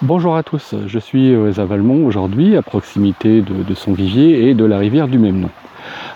Bonjour à tous, je suis à Valmont aujourd'hui, à proximité de son vivier et de la rivière du même nom.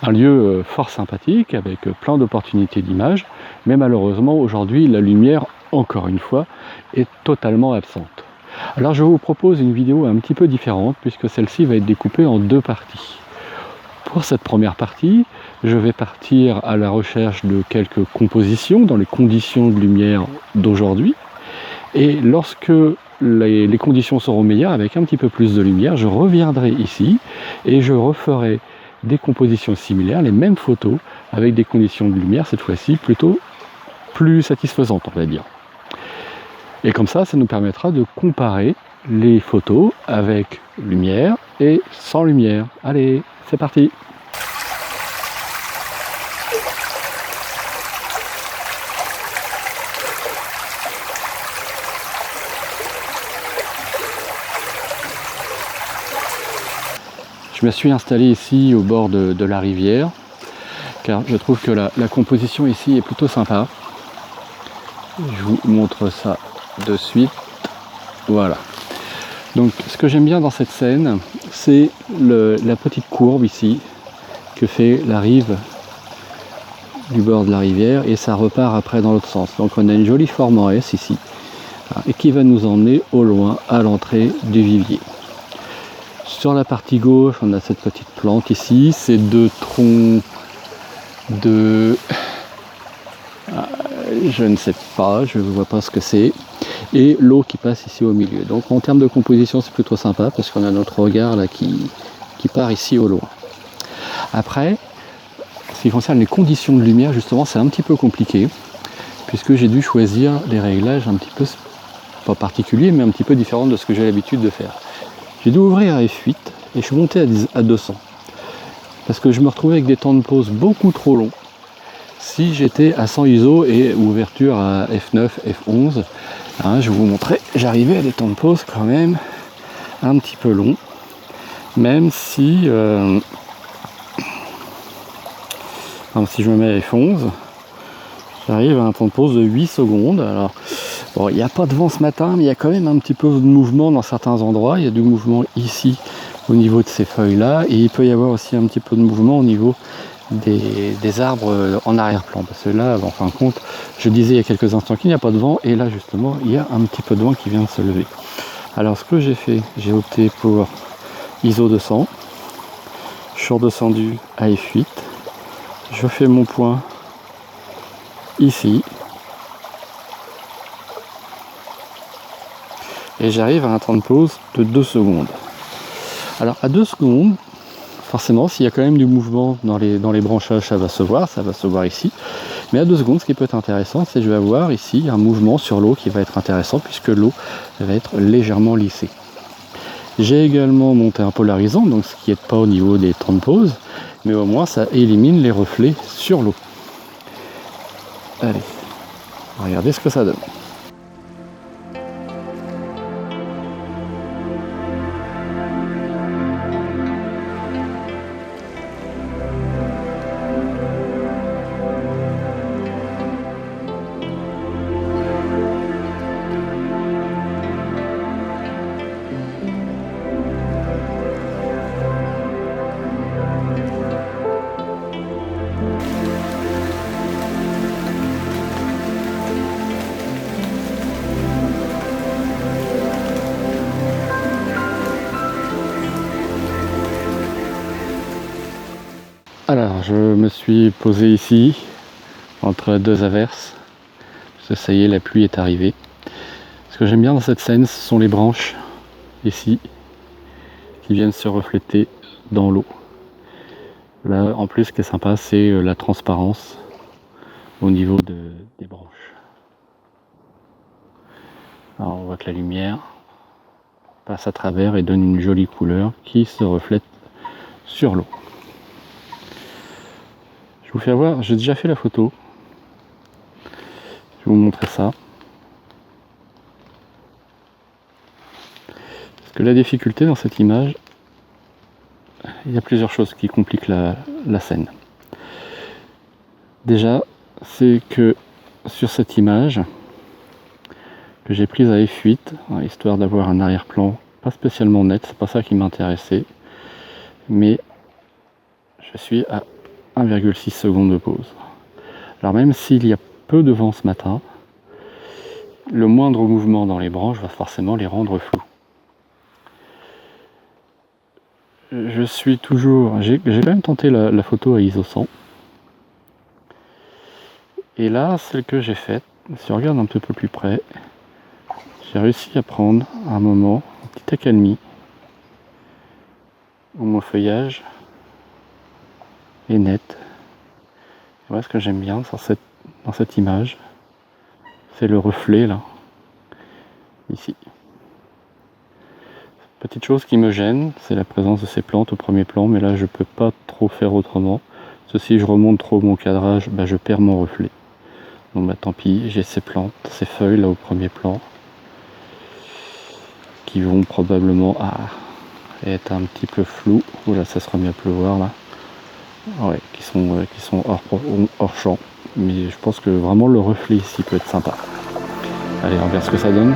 Un lieu fort sympathique avec plein d'opportunités d'image, mais malheureusement aujourd'hui la lumière, encore une fois, est totalement absente. Alors je vous propose une vidéo un petit peu différente puisque celle-ci va être découpée en deux parties. Pour cette première partie, je vais partir à la recherche de quelques compositions dans les conditions de lumière d'aujourd'hui. Et lorsque les conditions seront meilleures, avec un petit peu plus de lumière, je reviendrai ici et je referai des compositions similaires, les mêmes photos, avec des conditions de lumière, cette fois-ci plutôt plus satisfaisantes, on va dire. Et comme ça nous permettra de comparer les photos avec lumière et sans lumière. Allez, c'est parti! Je me suis installé ici au bord de la rivière car je trouve que la composition ici est plutôt sympa. Je vous montre ça de suite. Voilà. Donc ce que j'aime bien dans cette scène, c'est la petite courbe ici que fait la rive du bord de la rivière et ça repart après dans l'autre sens. Donc on a une jolie forme en S ici et qui va nous emmener au loin à l'entrée du vivier. Sur la partie gauche, on a cette petite plante ici, ces deux troncs de... je ne sais pas, je ne vois pas ce que c'est. Et l'eau qui passe ici au milieu. Donc en termes de composition, c'est plutôt sympa parce qu'on a notre regard là qui part ici au loin. Après, ce qui concerne les conditions de lumière, justement, c'est un petit peu compliqué puisque j'ai dû choisir des réglages un petit peu, pas particuliers, mais un petit peu différents de ce que j'ai l'habitude de faire. J'ai dû ouvrir à F8 et je suis monté à 200 parce que je me retrouvais avec des temps de pause beaucoup trop longs. Si j'étais à 100 ISO et ouverture à F9, F11, hein, je vais vous montrer, j'arrivais à des temps de pause quand même un petit peu longs, même si si je me mets à F11, j'arrive à un temps de pause de 8 secondes. Alors bon, il n'y a pas de vent ce matin, mais il y a quand même un petit peu de mouvement dans certains endroits. Il y a du mouvement ici au niveau de ces feuilles-là, et il peut y avoir aussi un petit peu de mouvement au niveau des arbres en arrière-plan. Parce que là, en fin de compte, je disais il y a quelques instants qu'il n'y a pas de vent, et là justement, il y a un petit peu de vent qui vient de se lever. Alors ce que j'ai fait, j'ai opté pour ISO 200. Je suis redescendu à F8. Je fais mon point ici. Et j'arrive à un temps de pause de 2 secondes. Alors à 2 secondes, forcément, s'il y a quand même du mouvement dans les branchages, ça va se voir ici. Mais à 2 secondes, ce qui peut être intéressant, c'est que je vais avoir ici un mouvement sur l'eau qui va être intéressant puisque l'eau va être légèrement lissée. J'ai également monté un polarisant, donc ce qui n'est pas au niveau des temps de pause, mais au moins ça élimine les reflets sur l'eau. Allez, regardez ce que ça donne. Alors, je me suis posé ici, entre deux averses, parce que ça y est, la pluie est arrivée. Ce que j'aime bien dans cette scène, ce sont les branches, ici, qui viennent se refléter dans l'eau. Là, en plus, ce qui est sympa, c'est la transparence au niveau des branches. Alors, on voit que la lumière passe à travers et donne une jolie couleur qui se reflète sur l'eau. Je vous fais voir, j'ai déjà fait la photo. Je vais vous montrer ça. Parce que la difficulté dans cette image, il y a plusieurs choses qui compliquent la scène. Déjà, c'est que sur cette image, que j'ai prise à f8, hein, histoire d'avoir un arrière-plan pas spécialement net, c'est pas ça qui m'intéressait, mais je suis à 1,6 secondes de pause. Alors même s'il y a peu de vent ce matin, le moindre mouvement dans les branches va forcément les rendre flous. Je suis toujours... J'ai quand même tenté la photo à ISO 100. Et là, celle que j'ai faite, si on regarde un peu plus près, j'ai réussi à prendre un moment, une petite accalmie, où mon feuillage est net. Et voilà ce que j'aime bien dans cette image, c'est le reflet là, ici. Petite chose qui me gêne, c'est la présence de ces plantes au premier plan, mais là je peux pas trop faire autrement. Si je remonte trop mon cadrage, je perds mon reflet. Donc tant pis, j'ai ces plantes, ces feuilles là au premier plan, qui vont probablement être un petit peu floues. Oula, ça se remet à pleuvoir là. Ouais, qui sont hors champ. Mais je pense que vraiment le reflet ici peut être sympa. Allez, on verra ce que ça donne.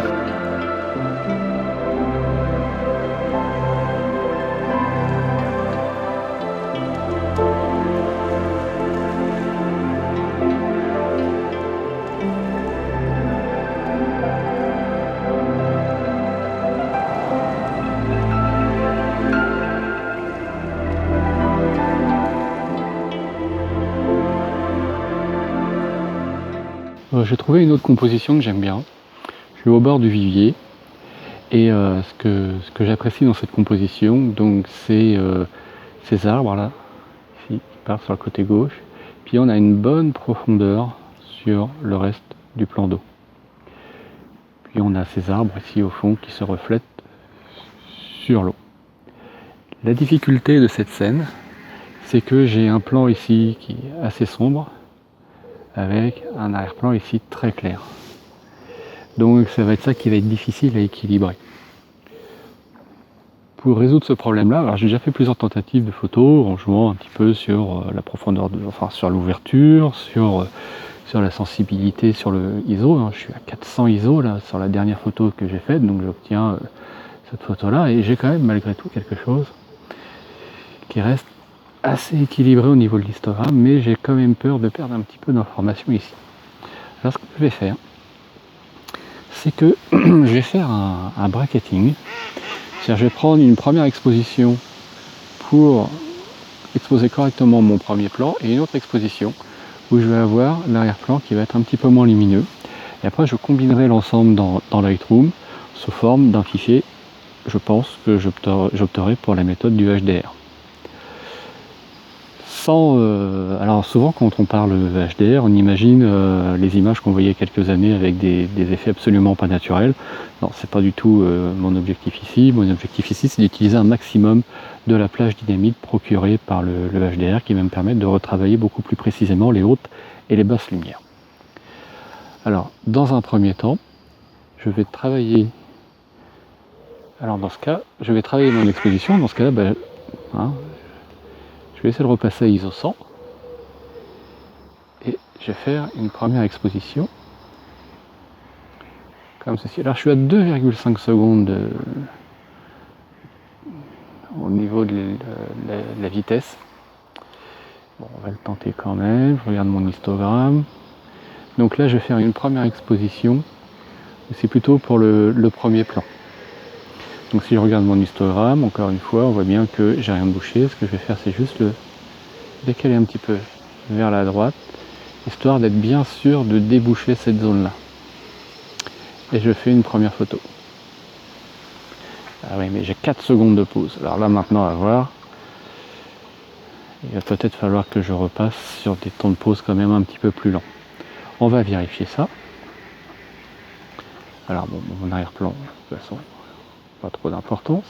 J'ai trouvé une autre composition que j'aime bien. Je suis au bord du vivier et ce que j'apprécie dans cette composition, donc c'est ces arbres là, ici, qui partent sur le côté gauche, puis on a une bonne profondeur sur le reste du plan d'eau. Puis on a ces arbres ici au fond qui se reflètent sur l'eau. La difficulté de cette scène, c'est que j'ai un plan ici qui est assez sombre, avec un arrière-plan ici très clair. Donc ça va être ça qui va être difficile à équilibrer. Pour résoudre ce problème-là, alors j'ai déjà fait plusieurs tentatives de photos en jouant un petit peu sur la profondeur, sur l'ouverture, sur la sensibilité, sur le ISO. Je suis à 400 ISO là sur la dernière photo que j'ai faite, donc j'obtiens cette photo-là et j'ai quand même malgré tout quelque chose qui reste assez équilibré au niveau de l'histogramme, mais j'ai quand même peur de perdre un petit peu d'informations ici. Alors ce que je vais faire, c'est que je vais faire un bracketing. C'est-à-dire je vais prendre une première exposition pour exposer correctement mon premier plan et une autre exposition où je vais avoir l'arrière-plan qui va être un petit peu moins lumineux. Et après je combinerai l'ensemble dans Lightroom sous forme d'un fichier, je pense que j'opterai pour la méthode du HDR. Alors souvent quand on parle HDR, on imagine les images qu'on voyait il y a quelques années avec des effets absolument pas naturels. Non, c'est pas du tout mon objectif ici. Mon objectif ici, c'est d'utiliser un maximum de la plage dynamique procurée par le HDR qui va me permettre de retravailler beaucoup plus précisément les hautes et les basses lumières. Alors, dans un premier temps, je vais travailler... Alors dans ce cas, je vais travailler mon exposition. Dans ce cas-là, je vais essayer de repasser à ISO 100 et je vais faire une première exposition comme ceci. Alors je suis à 2,5 secondes au niveau de la vitesse. Bon, on va le tenter quand même. Je regarde mon histogramme. Donc là je vais faire une première exposition. C'est plutôt pour le premier plan. Donc si je regarde mon histogramme, encore une fois, on voit bien que j'ai rien bouché. Ce que je vais faire, c'est juste le décaler un petit peu vers la droite, histoire d'être bien sûr de déboucher cette zone-là. Et je fais une première photo. Ah oui, mais j'ai 4 secondes de pause. Alors là, maintenant, à voir, il va peut-être falloir que je repasse sur des temps de pause quand même un petit peu plus lents. On va vérifier ça. Alors bon, mon arrière-plan, de toute façon, pas trop d'importance.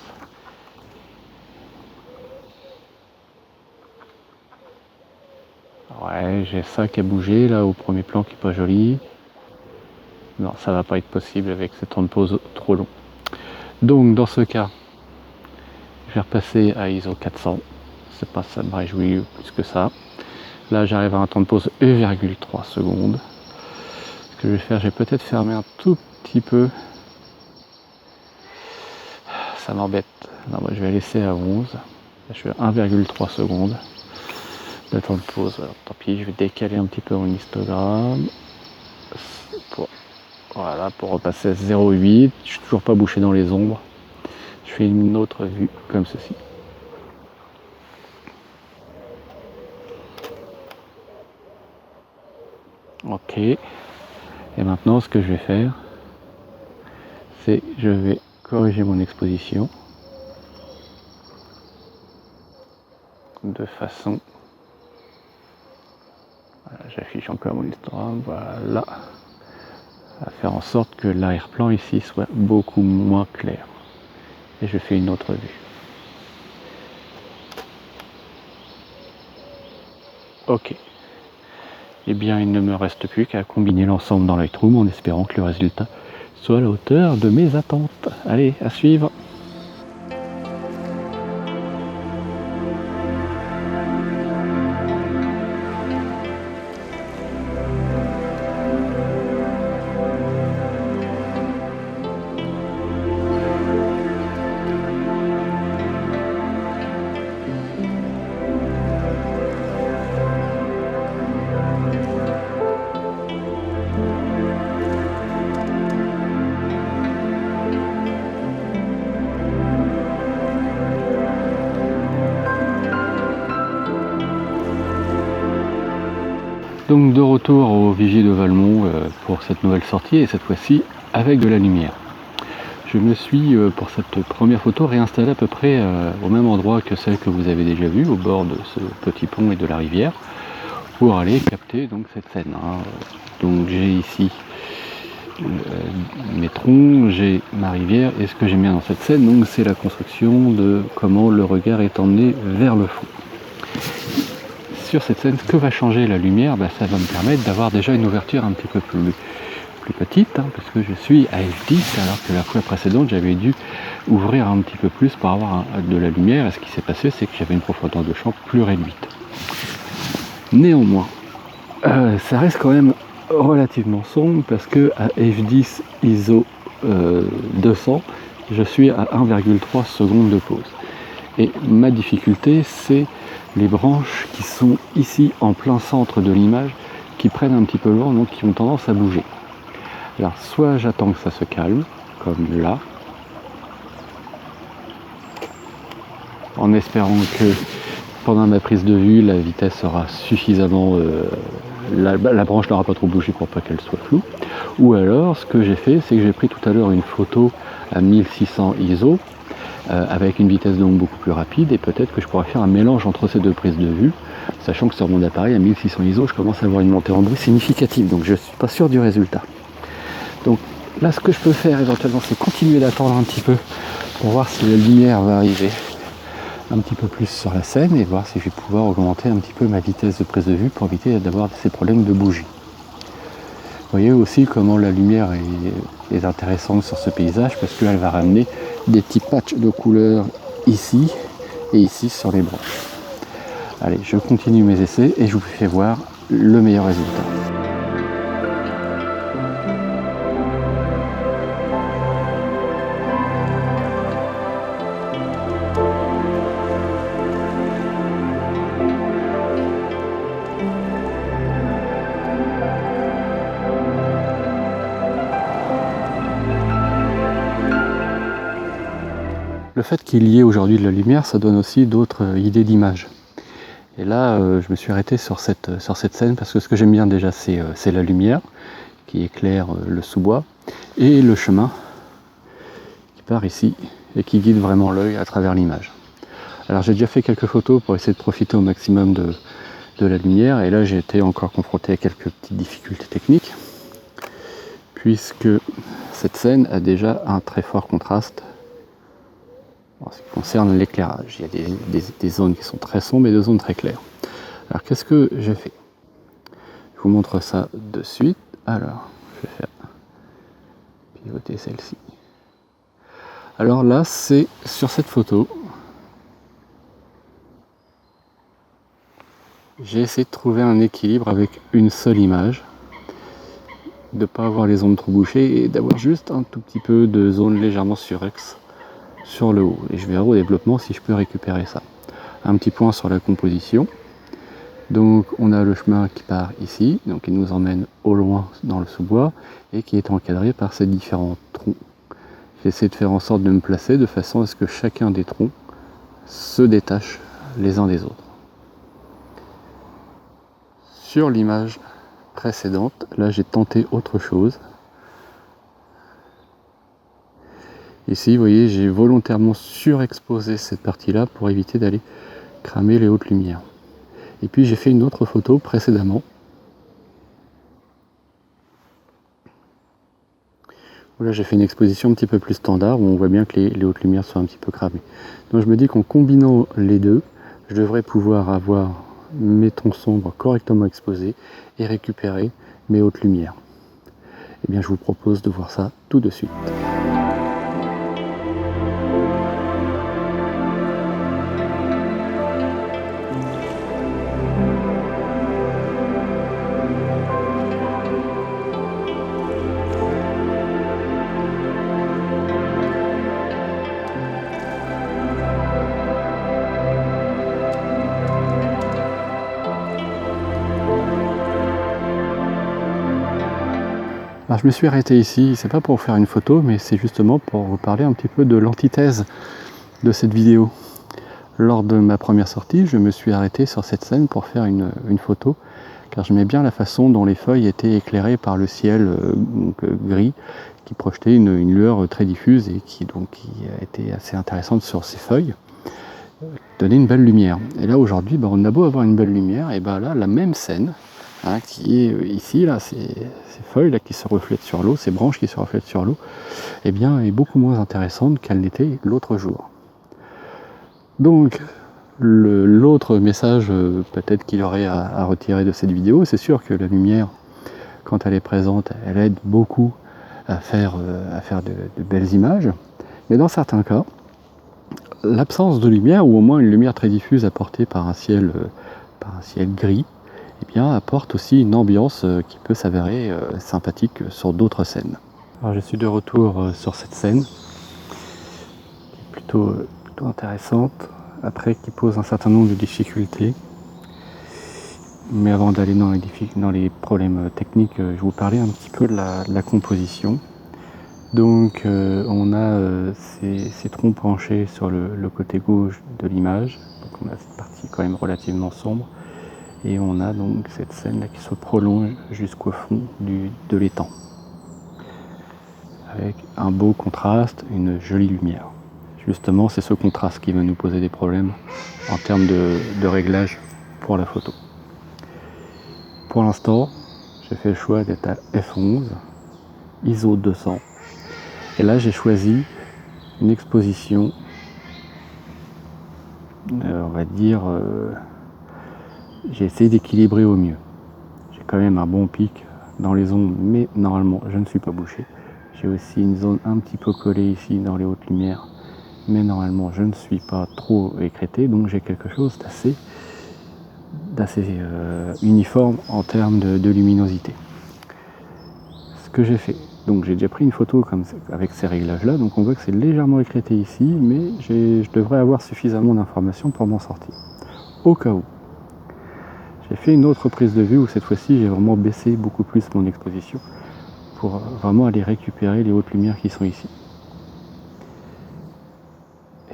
Ouais, j'ai ça qui a bougé là au premier plan qui est pas joli. Non, ça va pas être possible avec ces temps de pause trop longs. Donc dans ce cas, je vais repasser à ISO 400. C'est pas ça me réjouit plus que ça. Là j'arrive à un temps de pause 1,3 secondes. Ce que je vais faire, je vais peut-être fermer un tout petit peu. Ça m'embête. Non, moi, je vais laisser à 11. Je suis à 1,3 secondes de temps de pause. Alors, tant pis, je vais décaler un petit peu mon histogramme. Voilà, pour repasser à 0,8. Je suis toujours pas bouché dans les ombres. Je fais une autre vue comme ceci. Ok. Et maintenant, ce que je vais faire, c'est je vais corriger mon exposition de façon, voilà, j'affiche encore mon histogramme, voilà, à faire en sorte que l'arrière-plan ici soit beaucoup moins clair. Et je fais une autre vue. Ok. Eh bien, il ne me reste plus qu'à combiner l'ensemble dans Lightroom en espérant que le résultat soit à la hauteur de mes attentes. Allez, à suivre! Donc de retour au Vigier de Valmont pour cette nouvelle sortie, et cette fois-ci avec de la lumière. Je me suis, pour cette première photo, réinstallé à peu près au même endroit que celle que vous avez déjà vue, au bord de ce petit pont et de la rivière, pour aller capter donc cette scène. Donc j'ai ici mes troncs, j'ai ma rivière, et ce que j'aime bien dans cette scène, donc c'est la construction de comment le regard est emmené vers le fond. Sur cette scène, ce que va changer la lumière, ça va me permettre d'avoir déjà une ouverture un petit peu plus petite, parce que je suis à f10, alors que la fois précédente j'avais dû ouvrir un petit peu plus pour avoir de la lumière, et ce qui s'est passé, c'est que j'avais une profondeur de champ plus réduite. Néanmoins, ça reste quand même relativement sombre, parce que à f10 ISO 200, je suis à 1,3 secondes de pause. Et ma difficulté, c'est les branches qui sont ici en plein centre de l'image, qui prennent un petit peu le vent, donc qui ont tendance à bouger. Alors soit j'attends que ça se calme, comme là, en espérant que pendant ma prise de vue, la vitesse sera suffisamment... la branche n'aura pas trop bougé pour pas qu'elle soit floue. Ou alors, ce que j'ai fait, c'est que j'ai pris tout à l'heure une photo à 1600 ISO, avec une vitesse donc beaucoup plus rapide, et peut-être que je pourrais faire un mélange entre ces deux prises de vue, sachant que sur mon appareil à 1600 ISO, je commence à avoir une montée en bruit significative, donc je ne suis pas sûr du résultat. Donc là, ce que je peux faire éventuellement, c'est continuer d'attendre un petit peu pour voir si la lumière va arriver un petit peu plus sur la scène, et voir si je vais pouvoir augmenter un petit peu ma vitesse de prise de vue pour éviter d'avoir ces problèmes de bougie. Vous voyez aussi comment la lumière est intéressante sur ce paysage, parce qu'elle va ramener des petits patchs de couleurs ici et ici sur les branches. Allez, je continue mes essais et je vous fais voir le meilleur résultat. Le fait qu'il y ait aujourd'hui de la lumière, ça donne aussi d'autres idées d'image. Et là, je me suis arrêté sur cette scène, parce que ce que j'aime bien déjà, c'est la lumière qui éclaire le sous-bois, et le chemin qui part ici et qui guide vraiment l'œil à travers l'image. Alors j'ai déjà fait quelques photos pour essayer de profiter au maximum de la lumière, et là j'ai été encore confronté à quelques petites difficultés techniques, puisque cette scène a déjà un très fort contraste en ce qui concerne l'éclairage. Il y a des zones qui sont très sombres et des zones très claires. Alors qu'est-ce que j'ai fait? Je vous montre ça de suite. Alors, je vais faire pivoter celle-ci. Alors là, c'est sur cette photo. J'ai essayé de trouver un équilibre avec une seule image. de ne pas avoir les ondes trop bouchées et d'avoir juste un tout petit peu de zone légèrement surex sur le haut. Et je verrai au développement si je peux récupérer ça. Un petit point sur la composition. Donc on a le chemin qui part ici, donc il nous emmène au loin dans le sous-bois et qui est encadré par ces différents troncs. J'essaie de faire en sorte de me placer de façon à ce que chacun des troncs se détache les uns des autres. Sur l'image précédente, là j'ai tenté autre chose. Ici, vous voyez, j'ai volontairement surexposé cette partie-là pour éviter d'aller cramer les hautes lumières. Et puis j'ai fait une autre photo précédemment. Là j'ai fait une exposition un petit peu plus standard où on voit bien que les hautes lumières sont un petit peu cramées. Donc je me dis qu'en combinant les deux, je devrais pouvoir avoir mes tons sombres correctement exposés et récupérer mes hautes lumières. Eh bien je vous propose de voir ça tout de suite. Alors je me suis arrêté ici, c'est pas pour faire une photo, mais c'est justement pour vous parler un petit peu de l'antithèse de cette vidéo. Lors de ma première sortie, je me suis arrêté sur cette scène pour faire une photo, car j'aimais bien la façon dont les feuilles étaient éclairées par le ciel gris, qui projetait une lueur très diffuse et qui était assez intéressante sur ces feuilles, donnait une belle lumière. Et là aujourd'hui, on a beau avoir une belle lumière, et là la même scène, qui est ici, là, ces feuilles là, qui se reflètent sur l'eau, ces branches qui se reflètent sur l'eau, est beaucoup moins intéressante qu'elle n'était l'autre jour. Donc, l'autre message peut-être qu'il y aurait à retirer de cette vidéo, c'est sûr que la lumière, quand elle est présente, elle aide beaucoup à faire de belles images, mais dans certains cas, l'absence de lumière, ou au moins une lumière très diffuse apportée par un ciel gris, apporte aussi une ambiance qui peut s'avérer sympathique sur d'autres scènes. Alors je suis de retour sur cette scène, qui est plutôt intéressante, après qui pose un certain nombre de difficultés. Mais avant d'aller dans les problèmes techniques, je vous parlais un petit peu de la composition. Donc on a ces troncs penchés sur le côté gauche de l'image, donc on a cette partie quand même relativement sombre. Et on a donc cette scène là qui se prolonge jusqu'au fond de l'étang, avec un beau contraste, une jolie lumière. Justement, c'est ce contraste qui va nous poser des problèmes en termes de réglage pour la photo. Pour l'instant, j'ai fait le choix d'être à f11, ISO 200. Et là, j'ai choisi une exposition, on va dire, j'ai essayé d'équilibrer au mieux. J'ai quand même un bon pic dans les ondes, mais normalement je ne suis pas bouché. J'ai aussi une zone un petit peu collée ici dans les hautes lumières, mais normalement je ne suis pas trop écrêté, donc j'ai quelque chose d'assez uniforme en termes de luminosité. Ce que j'ai fait, donc j'ai déjà pris une photo avec ces réglages là, donc on voit que c'est légèrement écrêté ici, mais je devrais avoir suffisamment d'informations pour m'en sortir. Au cas où. J'ai fait une autre prise de vue où cette fois-ci j'ai vraiment baissé beaucoup plus mon exposition pour vraiment aller récupérer les hautes lumières qui sont ici.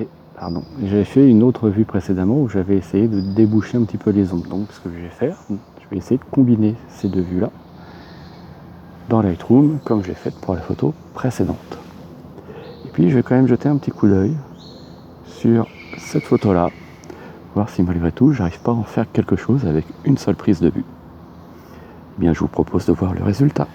Et pardon, j'avais fait une autre vue précédemment où j'avais essayé de déboucher un petit peu les ombres. Donc ce que je vais faire, je vais essayer de combiner ces deux vues-là dans Lightroom comme j'ai fait pour la photo précédente. Et puis je vais quand même jeter un petit coup d'œil sur cette photo-là, voir si malgré tout j'arrive pas à en faire quelque chose avec une seule prise de vue. Eh bien je vous propose de voir le résultat.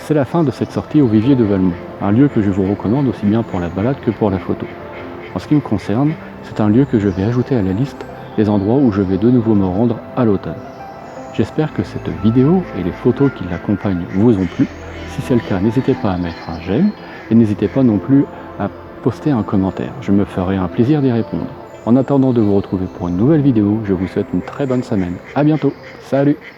c'est la fin de cette sortie au Vivier de Valmont, un lieu que je vous recommande aussi bien pour la balade que pour la photo. En ce qui me concerne, c'est un lieu que je vais ajouter à la liste des endroits où je vais de nouveau me rendre à l'automne. J'espère que cette vidéo et les photos qui l'accompagnent vous ont plu. Si c'est le cas, n'hésitez pas à mettre un j'aime et n'hésitez pas non plus à poster un commentaire. Je me ferai un plaisir d'y répondre. En attendant de vous retrouver pour une nouvelle vidéo, je vous souhaite une très bonne semaine. A bientôt. Salut!